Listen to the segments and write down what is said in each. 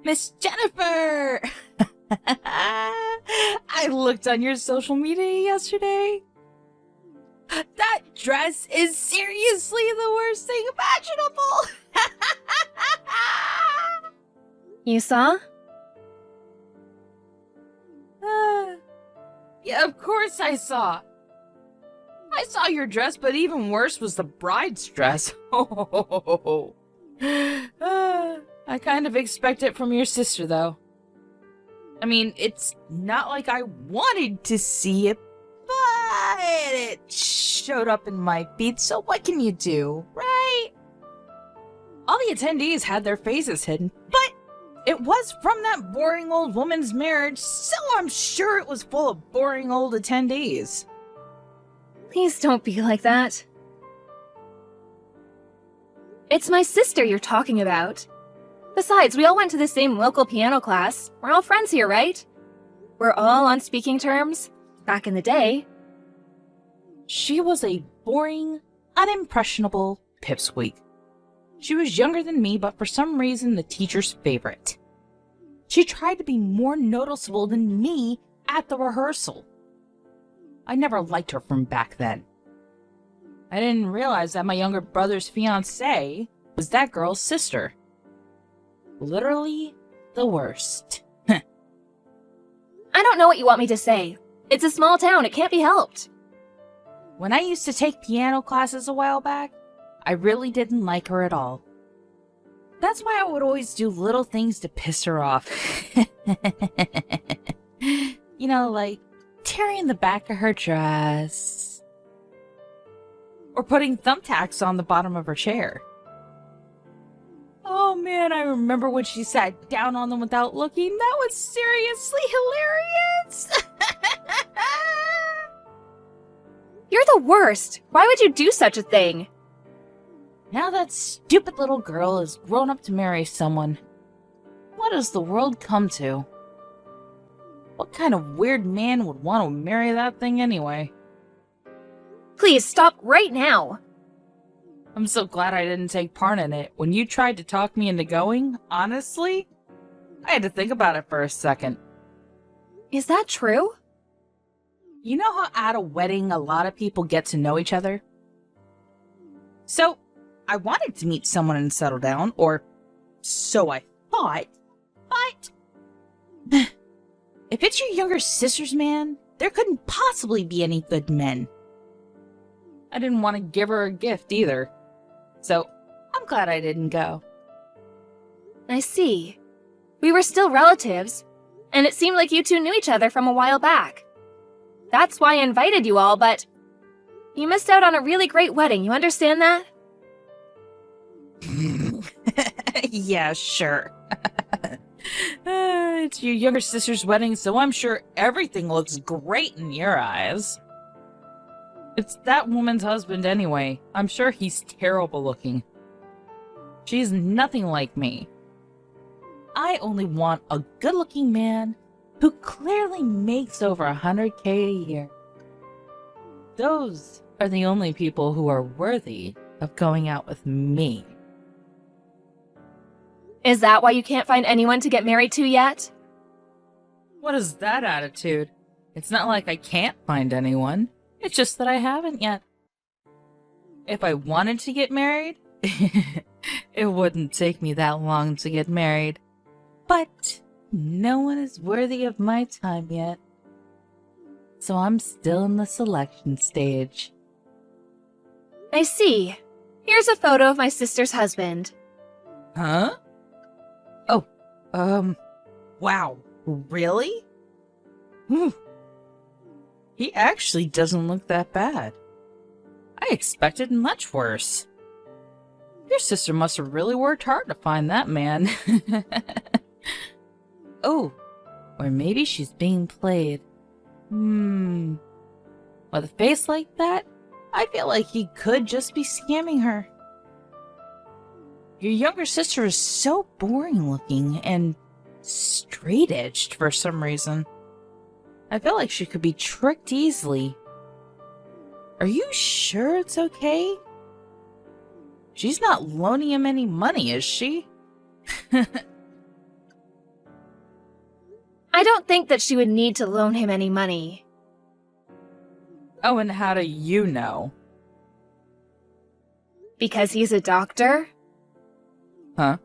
Miss Jennifer! I looked on your social media yesterday. That dress is seriously the worst thing imaginable! You saw? Yeah, of course I saw. I saw your dress, but even worse was the bride's dress. I kind of expect it from your sister, though. I mean, it's not like I wanted to see it, but it showed up in my feed, so what can you do, right? All the attendees had their faces hidden, but it was from that boring old woman's marriage, so I'm sure it was full of boring old attendees. Please don't be like that. It's my sister you're talking about. Besides, we all went to the same local piano class. We're all friends here, right? We're all on speaking terms. Back in the day. She was a boring, unimpressionable pipsqueak. She was younger than me, but for some reason the teacher's favorite. She tried to be more noticeable than me at the rehearsal. I never liked her from back then. I didn't realize that my younger brother's fiancée was that girl's sister. Literally the worst. I don't know what you want me to say. It's a small town, it can't be helped. When I used to take piano classes a while back, I really didn't like her at all. That's why I would always do little things to piss her off. You know, like tearing the back of her dress. Or putting thumbtacks on the bottom of her chair. Oh man, I remember when she sat down on them without looking. That was seriously hilarious! You're the worst. Why would you do such a thing? Now that stupid little girl is grown up to marry someone. What does the world come to? What kind of weird man would want to marry that thing anyway? Please stop right now. I'm so glad I didn't take part in it. When you tried to talk me into going, honestly, I had to think about it for a second. Is that true? You know how at a wedding a lot of people get to know each other? So, I wanted to meet someone and settle down, or so I thought, but if it's your younger sister's man, there couldn't possibly be any good men. I didn't want to give her a gift either, so I'm glad I didn't go. I see. We were still relatives, and it seemed like you two knew each other from a while back. That's why I invited you all, but you missed out on a really great wedding, you understand that? Yeah, sure. It's your younger sister's wedding, so I'm sure everything looks great in your eyes. It's that woman's husband anyway. I'm sure he's terrible looking. She's nothing like me. I only want a good-looking man who clearly makes over 100K a year. Those are the only people who are worthy of going out with me. Is that why you can't find anyone to get married to yet? What is that attitude? It's not like I can't find anyone. It's just that I haven't yet. If I wanted to get married, it wouldn't take me that long to get married. But no one is worthy of my time yet. So I'm still in the selection stage. I see. Here's a photo of my sister's husband. Huh? Oh, wow. Really? He actually doesn't look that bad. I expected much worse. Your sister must have really worked hard to find that man. Oh, or maybe she's being played. With a face like that, I feel like he could just be scamming her. Your younger sister is so boring looking and straight-edged for some reason. I feel like she could be tricked easily. Are you sure it's okay? She's not loaning him any money, is she? I don't think that she would need to loan him any money. Oh, and how do you know? Because he's a doctor? Huh?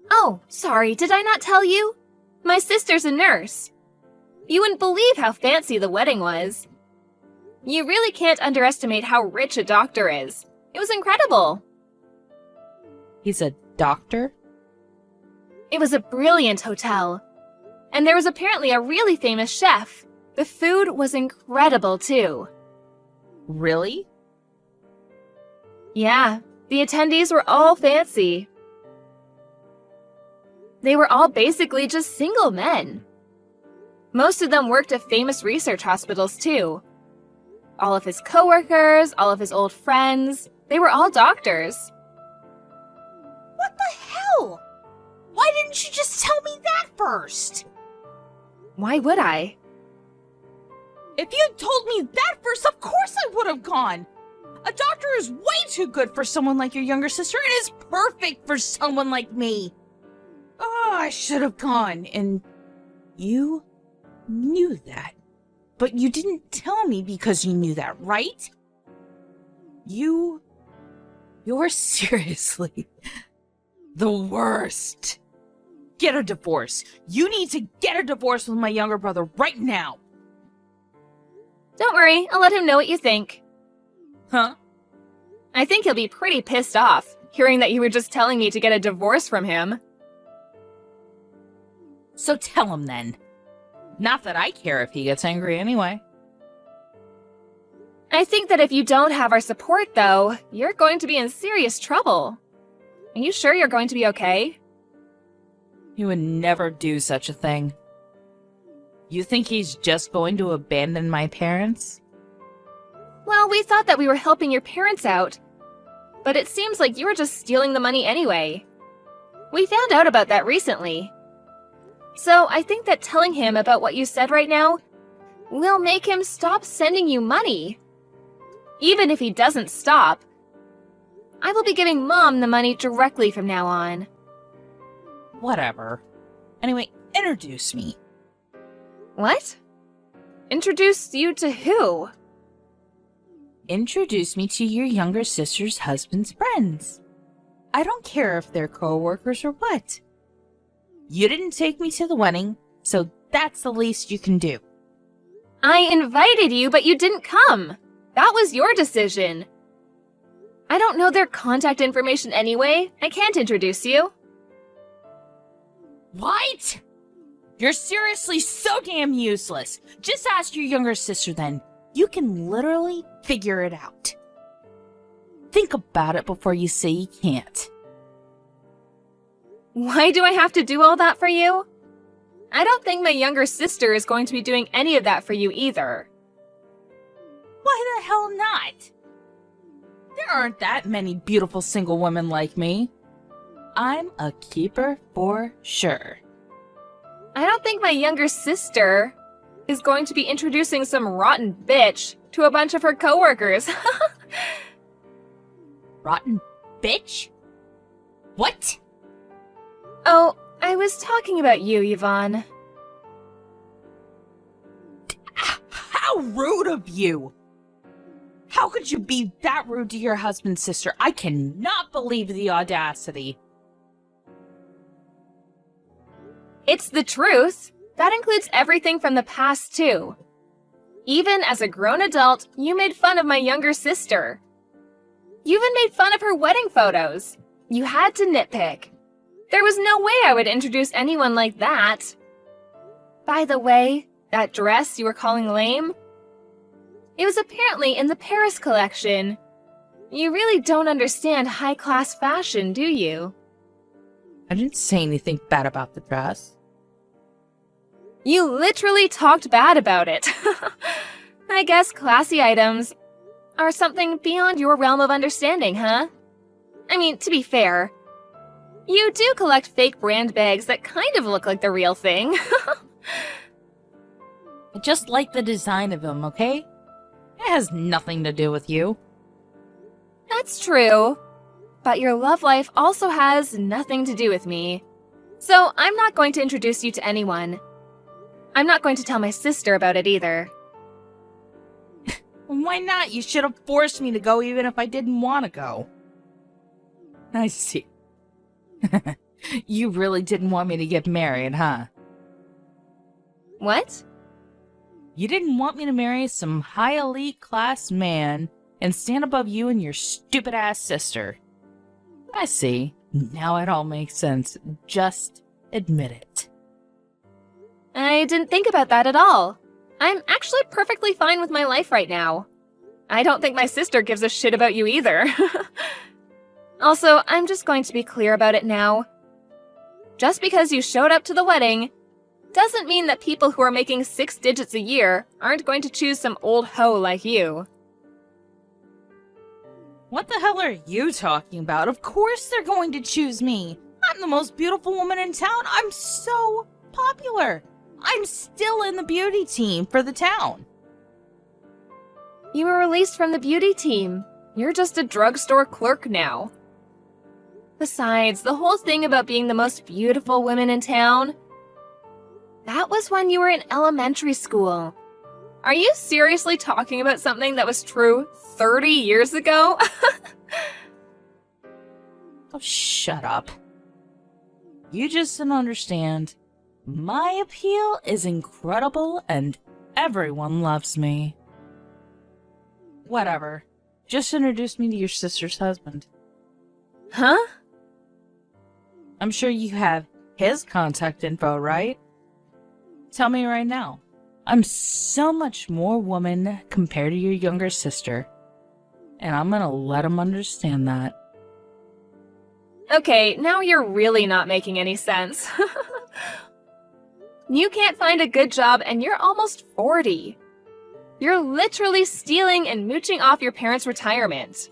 Oh, sorry, did I not tell you? My sister's a nurse. You wouldn't believe how fancy the wedding was. You really can't underestimate how rich a doctor is. It was incredible. He's a doctor? It was a brilliant hotel. And there was apparently a really famous chef. The food was incredible, too. Really? Yeah, the attendees were all fancy. They were all basically just single men. Most of them worked at famous research hospitals, too. All of his coworkers, all of his old friends, they were all doctors. What the hell? Why didn't you just tell me that first? Why would I? If you'd told me that first, of course I would have gone. A doctor is way too good for someone like your younger sister and is perfect for someone like me. Oh, I should have gone, and you knew that. But you didn't tell me because you knew that, right? You're seriously the worst. Get a divorce. You need to get a divorce with my younger brother right now. Don't worry, I'll let him know what you think. Huh? I think he'll be pretty pissed off, hearing that you were just telling me to get a divorce from him. So tell him then. Not that I care if he gets angry anyway. I think that if you don't have our support, though, you're going to be in serious trouble. Are you sure you're going to be okay? He would never do such a thing. You think he's just going to abandon my parents? Well, we thought that we were helping your parents out, but it seems like you were just stealing the money anyway. We found out about that recently. So I think that telling him about what you said right now will make him stop sending you money. Even if he doesn't stop, I will be giving Mom the money directly from now on. Whatever. Anyway, introduce me. What? Introduce you to who? Introduce me to your younger sister's husband's friends. I don't care if they're co-workers or what. You didn't take me to the wedding, so that's the least you can do. I invited you, but you didn't come. That was your decision. I don't know their contact information anyway. I can't introduce you. What? You're seriously so damn useless. Just ask your younger sister then. You can literally figure it out. Think about it before you say you can't. Why do I have to do all that for you? I don't think my younger sister is going to be doing any of that for you either. Why the hell not? There aren't that many beautiful single women like me. I'm a keeper for sure. I don't think my younger sister is going to be introducing some rotten bitch to a bunch of her coworkers. Rotten bitch? What? Oh, I was talking about you, Yvonne. How rude of you! How could you be that rude to your husband's sister? I cannot believe the audacity. It's the truth. That includes everything from the past, too. Even as a grown adult, you made fun of my younger sister. You even made fun of her wedding photos. You had to nitpick. There was no way I would introduce anyone like that. By the way, that dress you were calling lame? It was apparently in the Paris collection. You really don't understand high-class fashion, do you? I didn't say anything bad about the dress. You literally talked bad about it. I guess classy items are something beyond your realm of understanding, huh? I mean, to be fair, you do collect fake brand bags that kind of look like the real thing. I just like the design of them, okay? It has nothing to do with you. That's true. But your love life also has nothing to do with me. So I'm not going to introduce you to anyone. I'm not going to tell my sister about it either. Why not? You should have forced me to go even if I didn't want to go. I see. You really didn't want me to get married, huh? What? You didn't want me to marry some high elite class man and stand above you and your stupid ass sister. I see. Now it all makes sense. Just admit it. I didn't think about that at all. I'm actually perfectly fine with my life right now. I don't think my sister gives a shit about you either. Also, I'm just going to be clear about it now. Just because you showed up to the wedding doesn't mean that people who are making 6 digits a year aren't going to choose some old hoe like you. What the hell are you talking about? Of course they're going to choose me. I'm the most beautiful woman in town. I'm so popular. I'm still in the beauty team for the town. You were released from the beauty team. You're just a drugstore clerk now. Besides, the whole thing about being the most beautiful woman in town, that was when you were in elementary school. Are you seriously talking about something that was true 30 years ago? Oh, shut up. You just don't understand. My appeal is incredible and everyone loves me. Whatever. Just introduce me to your sister's husband. Huh? I'm sure you have his contact info, right? Tell me right now. I'm so much more woman compared to your younger sister. And I'm gonna let him understand that. Okay, now you're really not making any sense. You can't find a good job and you're almost 40. You're literally stealing and mooching off your parents' retirement.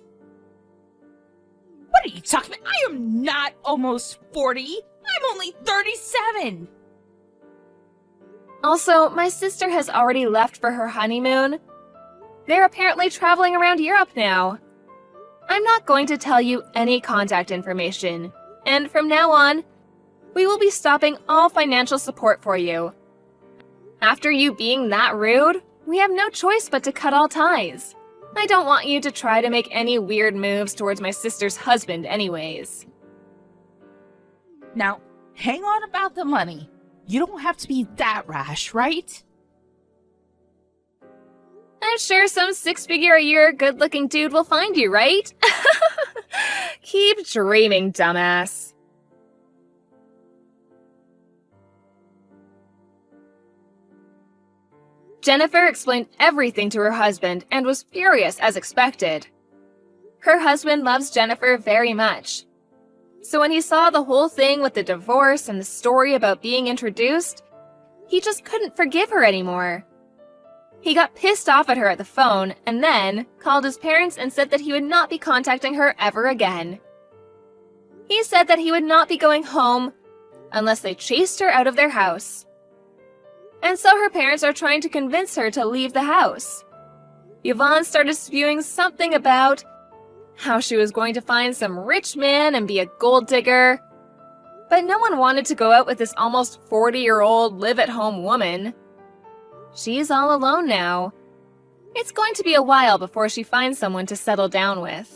What are you talking about? I am not almost 40. I'm only 37. Also, my sister has already left for her honeymoon. They're apparently traveling around Europe now. I'm not going to tell you any contact information, and from now on, we will be stopping all financial support for you. After you being that rude, we have no choice but to cut all ties. I don't want you to try to make any weird moves towards my sister's husband anyways. Now, hang on about the money. You don't have to be that rash, right? I'm sure some 6-figure-a-year good-looking dude will find you, right? Keep dreaming, dumbass. Jennifer explained everything to her husband and was furious as expected. Her husband loves Jennifer very much. So when he saw the whole thing with the divorce and the story about being introduced, he just couldn't forgive her anymore. He got pissed off at her at the phone and then called his parents and said that he would not be contacting her ever again. He said that he would not be going home unless they chased her out of their house. And so her parents are trying to convince her to leave the house. Yvonne started spewing something about how she was going to find some rich man and be a gold digger. But no one wanted to go out with this almost 40-year-old live-at-home woman. She's all alone now. It's going to be a while before she finds someone to settle down with.